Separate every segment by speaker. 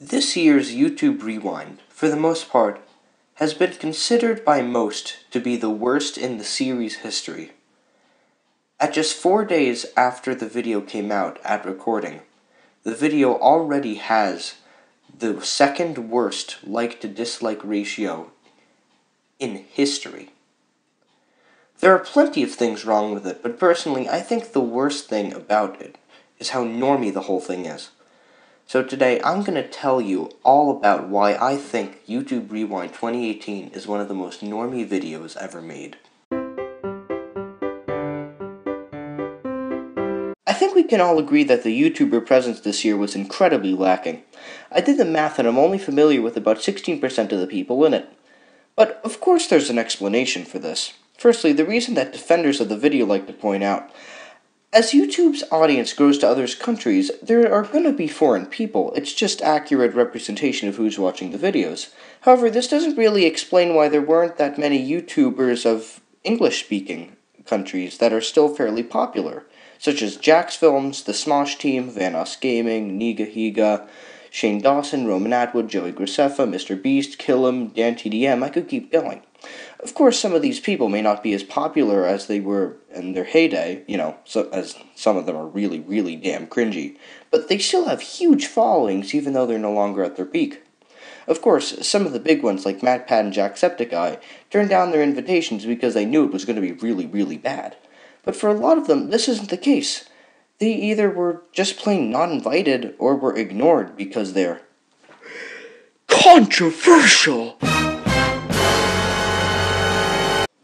Speaker 1: This year's YouTube Rewind, for the most part, has been considered by most to be the worst in the series' history. At just 4 days after the video came out at recording, the video already has the second worst like-to-dislike ratio in history. There are plenty of things wrong with it, but personally, I think the worst thing about it is how normie the whole thing is. So today, I'm going to tell you all about why I think YouTube Rewind 2018 is one of the most normie videos ever made. I think we can all agree that the YouTuber presence this year was incredibly lacking. I did the math and I'm only familiar with about 16% of the people in it. But of course there's an explanation for this. Firstly, the reason that defenders of the video like to point out, as YouTube's audience grows to other countries, there are going to be foreign people. It's just accurate representation of who's watching the videos. However, this doesn't really explain why there weren't that many YouTubers of English-speaking countries that are still fairly popular, such as Jack's Films, The Smosh Team, Vanos Gaming, Niga Higa, Shane Dawson, Roman Atwood, Joey Graceffa, Mr. Beast, Killam, Dan TDM, I could keep going. Of course, some of these people may not be as popular as they were in their heyday, as some of them are really, really damn cringy, but they still have huge followings even though they're no longer at their peak. Of course, some of the big ones like MatPat and Jacksepticeye turned down their invitations because they knew it was going to be really, really bad. But for a lot of them, this isn't the case. They either were just plain not invited or were ignored because they're controversial.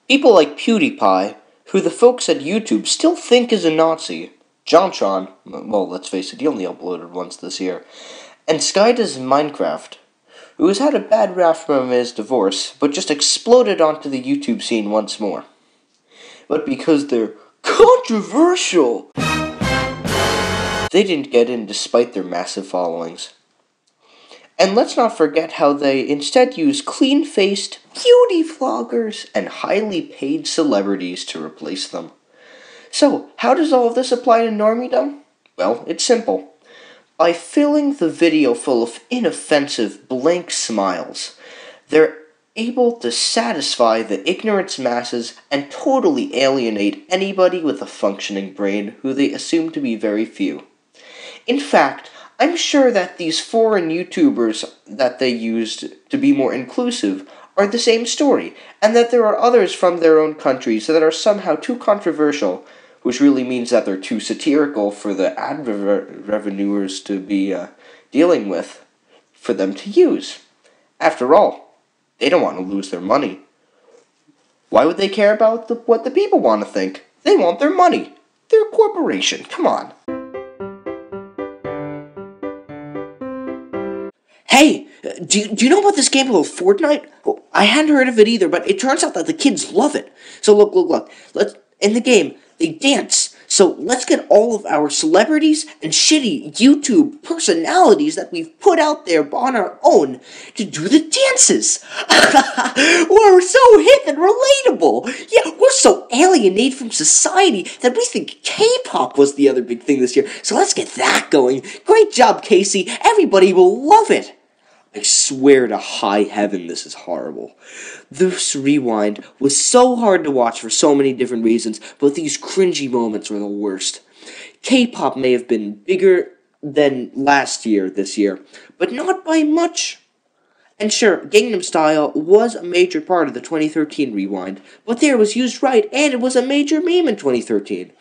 Speaker 1: People like PewDiePie, who the folks at YouTube still think is a Nazi, JonTron, well, let's face it, he only uploaded once this year, and SkyDoes Minecraft, who has had a bad rap from his divorce, but just exploded onto the YouTube scene once more. But because they're controversial, they didn't get in despite their massive followings. And let's not forget how they instead use clean-faced beauty vloggers and highly paid celebrities to replace them. So, how does all of this apply to normiedom? Well, it's simple. By filling the video full of inoffensive, blank smiles, they're able to satisfy the ignorance masses and totally alienate anybody with a functioning brain who they assume to be very few. In fact, I'm sure that these foreign YouTubers that they used to be more inclusive are the same story, and that there are others from their own countries that are somehow too controversial, which really means that they're too satirical for the ad revenuers to be dealing with, for them to use. After all, they don't want to lose their money. Why would they care about what the people want to think? They want their money. They're a corporation, come on. Hey, do you know about this game called Fortnite? Well, I hadn't heard of it either, but it turns out that the kids love it. So look. In the game, they dance. So let's get all of our celebrities and shitty YouTube personalities that we've put out there on our own to do the dances. We're so hip and relatable. Yeah, we're so alienated from society that we think K-pop was the other big thing this year. So let's get that going. Great job, Casey. Everybody will love it. I swear to high heaven this is horrible. This rewind was so hard to watch for so many different reasons, but these cringy moments were the worst. K-pop may have been bigger than this year, but not by much. And sure, Gangnam Style was a major part of the 2013 rewind, but there it was used right, and it was a major meme in 2013.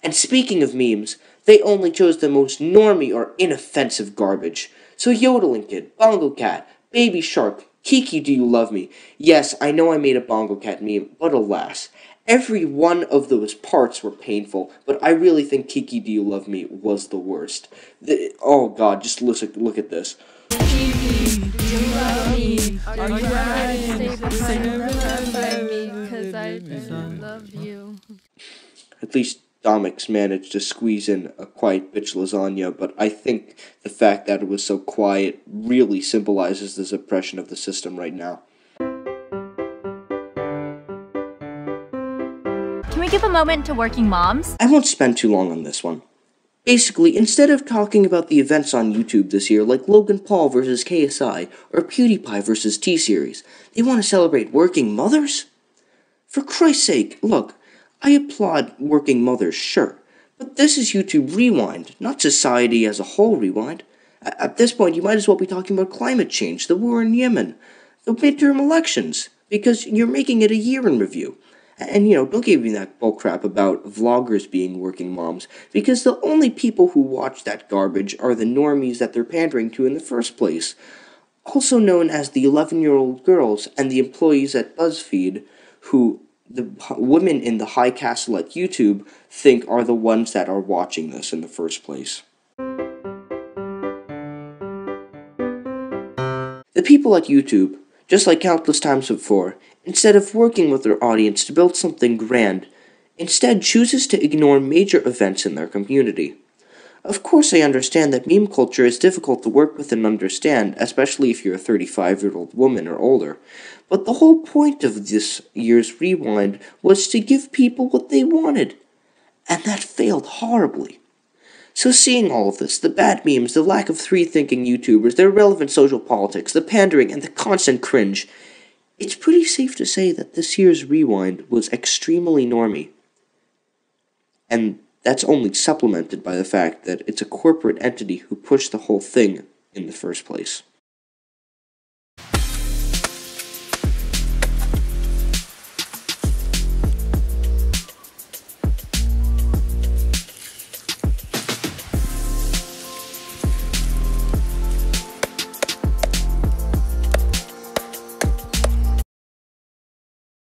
Speaker 1: And speaking of memes, they only chose the most normie or inoffensive garbage. So Yodeling Kid, Bongo Cat, Baby Shark, Kiki Do You Love Me? Yes, I know I made a Bongo Cat meme, but alas, every one of those parts were painful, but I really think Kiki Do You Love Me was the worst. Oh god, just look at this.
Speaker 2: Kiki, do you love me? Are you ready to say me? Because I love you.
Speaker 1: At least Domix managed to squeeze in a quiet bitch lasagna, but I think the fact that it was so quiet really symbolizes the suppression of the system right now.
Speaker 3: Can we give a moment to working moms?
Speaker 1: I won't spend too long on this one. Basically, instead of talking about the events on YouTube this year, like Logan Paul versus KSI, or PewDiePie versus T-Series, they want to celebrate working mothers? For Christ's sake, look, I applaud working mothers, sure, but this is YouTube Rewind, not society as a whole rewind. At this point, you might as well be talking about climate change, the war in Yemen, the midterm elections, because you're making it a year in review. And, don't give me that bullcrap about vloggers being working moms, because the only people who watch that garbage are the normies that they're pandering to in the first place, also known as the 11-year-old girls and the employees at BuzzFeed, who the women in the high castle at YouTube think are the ones that are watching this in the first place. The people at YouTube, just like countless times before, instead of working with their audience to build something grand, instead chooses to ignore major events in their community. Of course, I understand that meme culture is difficult to work with and understand, especially if you're a 35-year-old woman or older, but the whole point of this year's Rewind was to give people what they wanted, and that failed horribly. So seeing all of this, the bad memes, the lack of free-thinking YouTubers, their irrelevant social politics, the pandering, and the constant cringe, it's pretty safe to say that this year's Rewind was extremely normie. And that's only supplemented by the fact that it's a corporate entity who pushed the whole thing in the first place.